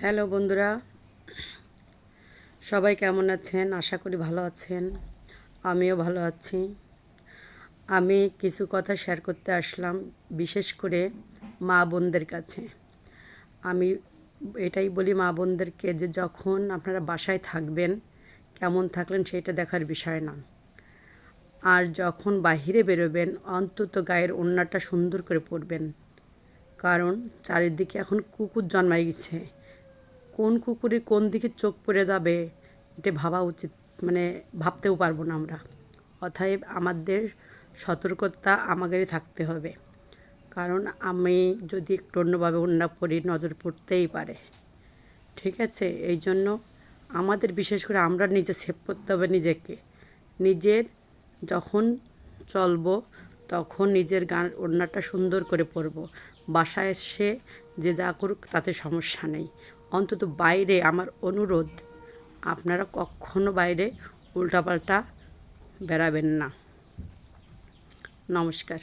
Hello বন্ধুরা, সবাই কেমন আছেন? আশা করি ভালো আছেন। আমিও ভালো আছি। আমি কিছু কথা শেয়ার করতে আসলাম, বিশেষ করে মা বোনদের কাছে। আমি এটাই বলি মা বোনদেরকে যে যখন আপনারা বাসায় থাকবেন, কেমন থাকলেন সেটা দেখার বিষয় না। আর যখন বাহিরে বেরোবেন অন্তত গায়ের ওড়নাটা সুন্দর করে পরবেন, কারণ চারিদিকে এখন কুকুর জন্মাই গেছে। কোন কুকুরের কোন দিকে চোখ পড়ে যাবে এটা ভাবা উচিত, ভাবতেও পারবো না আমরা। অতএব আমাদের সতর্কতা আমাদেরই থাকতে হবে, কারণ আমি যদি একটু অন্যভাবে ওড়না পরি নজর পড়তেই পারে। ঠিক আছে, এই জন্য আমাদের বিশেষ করে আমরা নিজে সেভ করতে হবে নিজেকে। নিজের যখন চলবো তখন নিজের গান ওড়নাটা সুন্দর করে পরবো। বাসায় এসে যে যা করুক তাতে সমস্যা নেই, অন্তত বাইরে আমার অনুরোধ, আপনারা কখনো বাইরে উল্টাপাল্টা বেরাবেন না। নমস্কার।